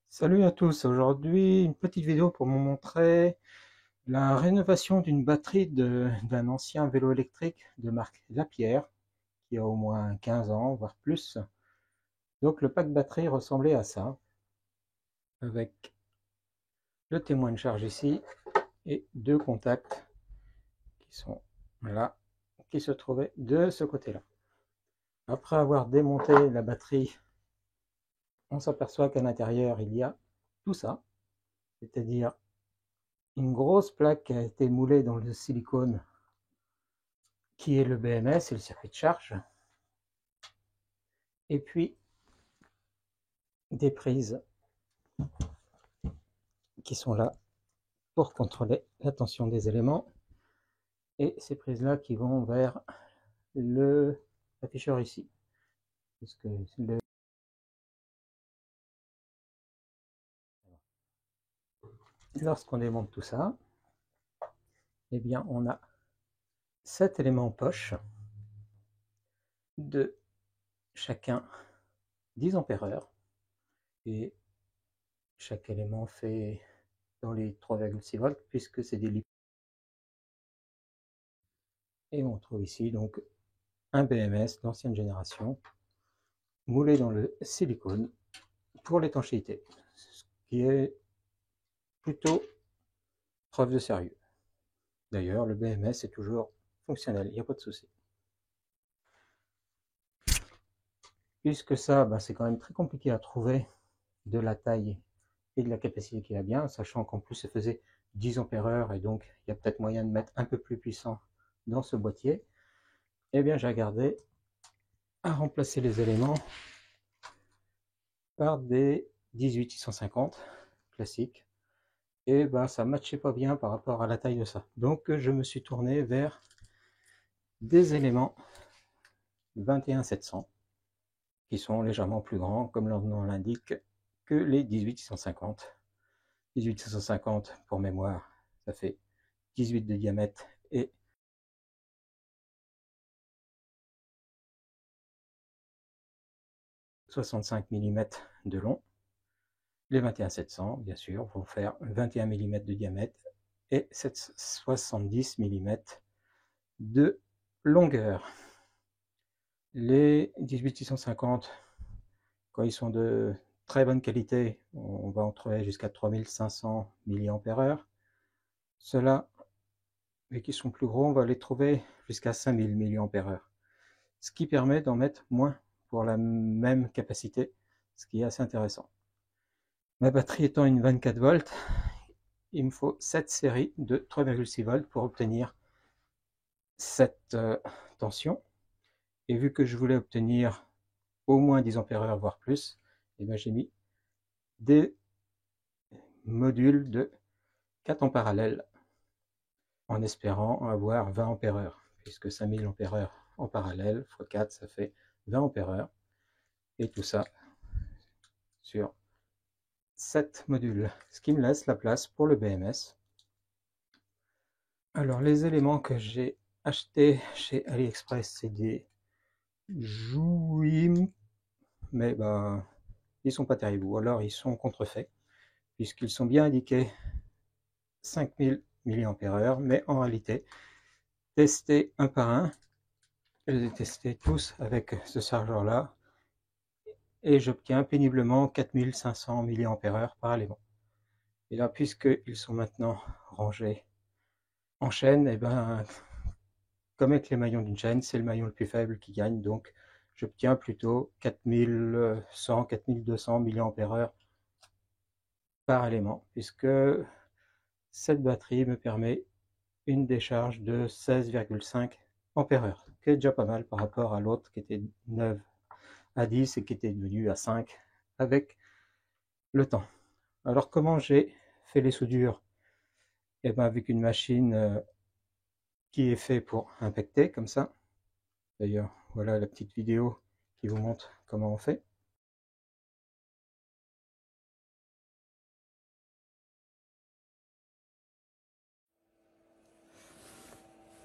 Salut à tous, aujourd'hui une petite vidéo pour vous montrer la rénovation d'une batterie d'un ancien vélo électrique de marque Lapierre qui a au moins 15 ans, voire plus. Donc le pack batterie ressemblait à ça, avec le témoin de charge ici et deux contacts qui sont là, qui se trouvaient de ce côté-là. Après avoir démonté la batterie, on s'aperçoit qu'à l'intérieur il y a tout ça, c'est-à-dire une grosse plaque qui a été moulée dans le silicone qui est le BMS et le circuit de charge, et puis des prises qui sont là pour contrôler la tension des éléments, et ces prises là qui vont vers le afficheur ici, puisque lorsqu'on démonte tout ça, eh bien on a 7 éléments poche de chacun 10 ampères heure, et chaque élément fait dans les 3,6 volts puisque c'est des lipides. Et on trouve ici donc un BMS d'ancienne génération moulé dans le silicone pour l'étanchéité, ce qui est plutôt preuve de sérieux. D'ailleurs, le BMS est toujours fonctionnel, il n'y a pas de souci. Puisque ça, c'est quand même très compliqué à trouver de la taille et de la capacité qu'il a bien, sachant qu'en plus ça faisait 10 ampères heure et donc il y a peut-être moyen de mettre un peu plus puissant dans ce boîtier. Eh bien, j'ai regardé à remplacer les éléments par des 18650 classiques. Et ça ne matchait pas bien par rapport à la taille de ça. Donc je me suis tourné vers des éléments 21700 qui sont légèrement plus grands, comme leur nom l'indique, que les 18650. 18650 pour mémoire, ça fait 18 de diamètre et 65 mm de long. Les 21700, bien sûr, vont faire 21 mm de diamètre et 70 mm de longueur. Les 18650, quand ils sont de très bonne qualité, on va en trouver jusqu'à 3500 mAh. Ceux-là, mais qui sont plus gros, on va les trouver jusqu'à 5000 mAh. Ce qui permet d'en mettre moins pour la même capacité, ce qui est assez intéressant. Ma batterie étant une 24 volts, il me faut 7 séries de 3,6 volts pour obtenir cette tension. Et vu que je voulais obtenir au moins 10 ampères heure, voire plus, j'ai mis des modules de 4 en parallèle en espérant avoir 20 ampères heure, puisque 5000 ampères heure en parallèle x 4 ça fait 20 ampères heure, et tout ça sur 7 modules, ce qui me laisse la place pour le BMS. Alors les éléments que j'ai achetés chez AliExpress, c'est des Jouim, mais ils sont pas terribles, ou alors ils sont contrefaits, puisqu'ils sont bien indiqués 5000 mAh, mais en réalité, testés un par un, je les ai testés tous avec ce chargeur-là, et j'obtiens péniblement 4500 mAh par élément. Et là, puisqu'ils sont maintenant rangés en chaîne, comme avec les maillons d'une chaîne, c'est le maillon le plus faible qui gagne, donc j'obtiens plutôt 4100, 4200 mAh par élément, puisque cette batterie me permet une décharge de 16,5 ampères heure, qui est déjà pas mal par rapport à l'autre qui était 9 à 10 et qui était devenu à 5 avec le temps. Alors comment j'ai fait les soudures? Avec une machine qui est fait pour impacter comme ça. D'ailleurs, voilà la petite vidéo qui vous montre comment on fait.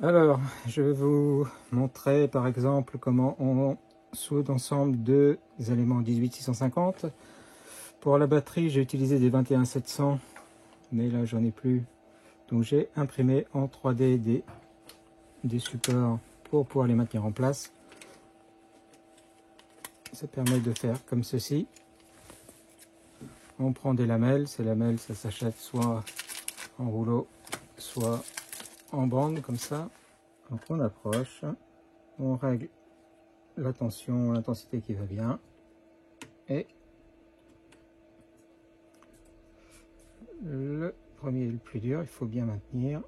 Alors, je vais vous montrer par exemple comment on soude ensemble deux éléments 18650. Pour la batterie, j'ai utilisé des 21700, mais là j'en ai plus. Donc j'ai imprimé en 3D des supports pour pouvoir les maintenir en place. Ça permet de faire comme ceci. On prend des lamelles, ces lamelles ça s'achète soit en rouleau, soit en bande comme ça. Donc on approche, on règle la tension, l'intensité qui va bien. Et le premier est le plus dur, il faut bien maintenir.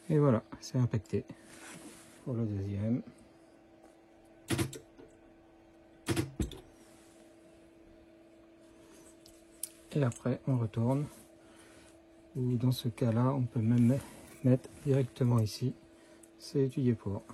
Et voilà, c'est impacté. Pour le deuxième. Et après, on retourne. Ou dans ce cas-là, on peut même mettre directement ici. C'est étudié pour.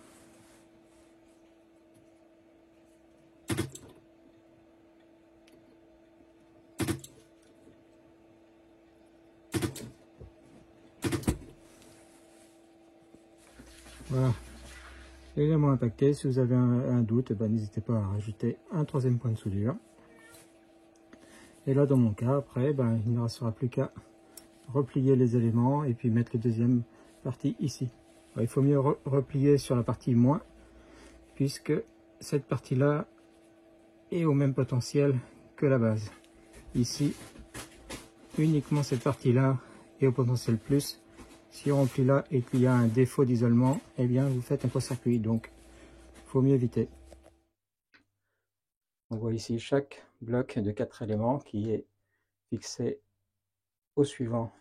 Voilà. Élément impacté. Si vous avez un doute, ben, n'hésitez pas à rajouter un troisième point de soudure. Et là, dans mon cas, après, ben, il ne restera plus qu'à replier les éléments et puis mettre la deuxième partie ici. Alors, il faut mieux replier sur la partie moins, puisque cette partie-là est au même potentiel que la base. Ici, uniquement cette partie-là est au potentiel plus. Si on remplit là et qu'il y a un défaut d'isolement, eh bien vous faites un court-circuit, donc il faut mieux éviter. On voit ici chaque bloc de 4 éléments qui est fixé au suivant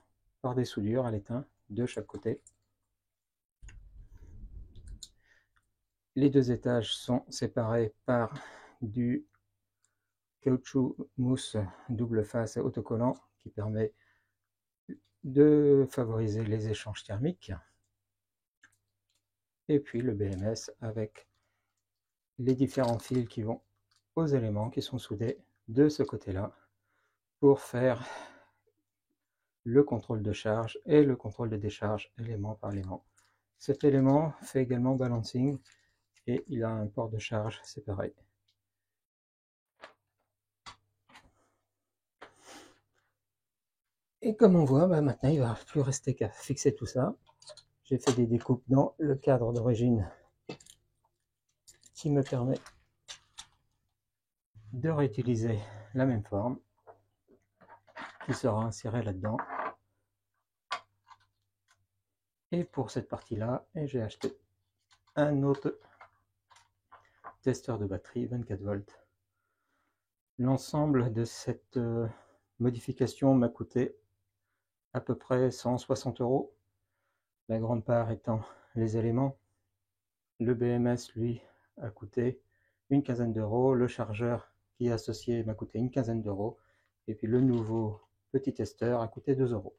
par des soudures à l'étain de chaque côté. Les deux étages sont séparés par du caoutchouc mousse double face autocollant qui permet de favoriser les échanges thermiques. Et puis le BMS avec les différents fils qui vont aux éléments qui sont soudés de ce côté-là pour faire le contrôle de charge et le contrôle de décharge élément par élément. Cet élément fait également balancing et il a un port de charge séparé. Et comme on voit, maintenant il ne va plus rester qu'à fixer tout ça. J'ai fait des découpes dans le cadre d'origine qui me permet de réutiliser la même forme qui sera insérée là-dedans. Et pour cette partie-là, j'ai acheté un autre testeur de batterie 24 volts. L'ensemble de cette modification m'a coûté à peu près 160 €. La grande part étant les éléments. Le BMS, lui, a coûté une quinzaine d'euros. Le chargeur qui est associé m'a coûté une quinzaine d'euros. Et puis le nouveau petit testeur a coûté 2 €.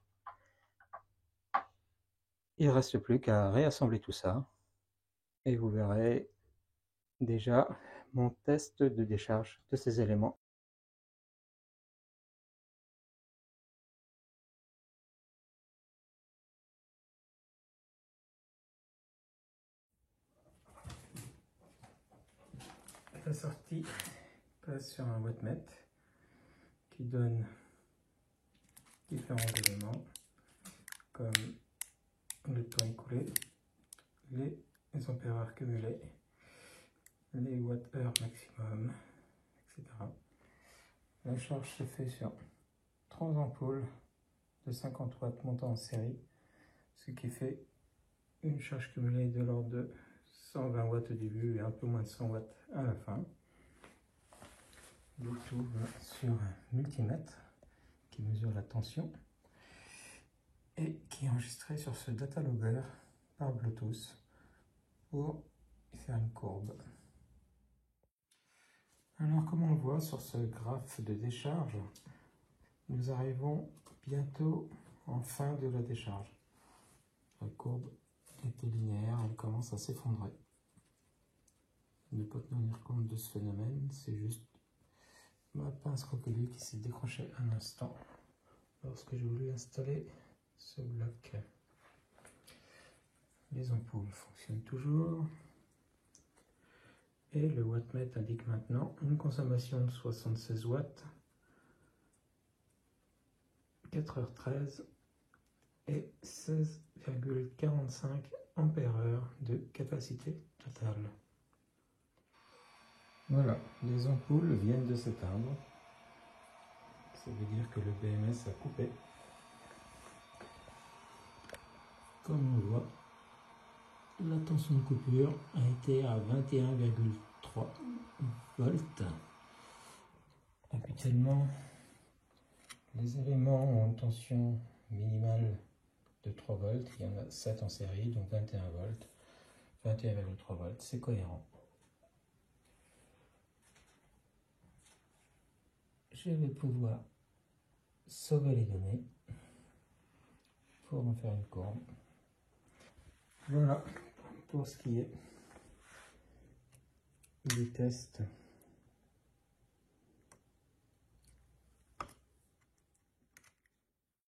Il ne reste plus qu'à réassembler tout ça. Et vous verrez déjà mon test de décharge de ces éléments. La sortie passe sur un wattmètre qui donne différents éléments comme le temps écoulé, les ampères cumulés, les watts-heure maximum, etc. La charge se fait sur 3 ampoules de 50 watts montant en série, ce qui fait une charge cumulée de l'ordre de 120 watts au début et un peu moins de 100 watts à la fin. Le tout va sur un multimètre qui mesure la tension et qui est enregistré sur ce data logger par Bluetooth pour faire une courbe. Alors comme on le voit sur ce graphe de décharge, nous arrivons bientôt en fin de la décharge. La courbe était linéaire, elle commence à s'effondrer. Ne pas tenir compte de ce phénomène, c'est juste ma pince coqueluche qui s'est décrochée un instant lorsque j'ai voulu installer ce bloc. Les ampoules fonctionnent toujours. Et le wattmètre indique maintenant une consommation de 76 watts, 4h13 et 16,45 ampères-heure de capacité totale. Voilà, les ampoules viennent de s'éteindre. Ça veut dire que le BMS a coupé. Comme on voit, la tension de coupure a été à 21,3 volts. Habituellement, les éléments ont une tension minimale de 3 volts. Il y en a 7 en série, donc 21 volts. 21,3 volts, c'est cohérent. Je vais pouvoir sauver les données pour en faire une courbe. Voilà pour ce qui est des tests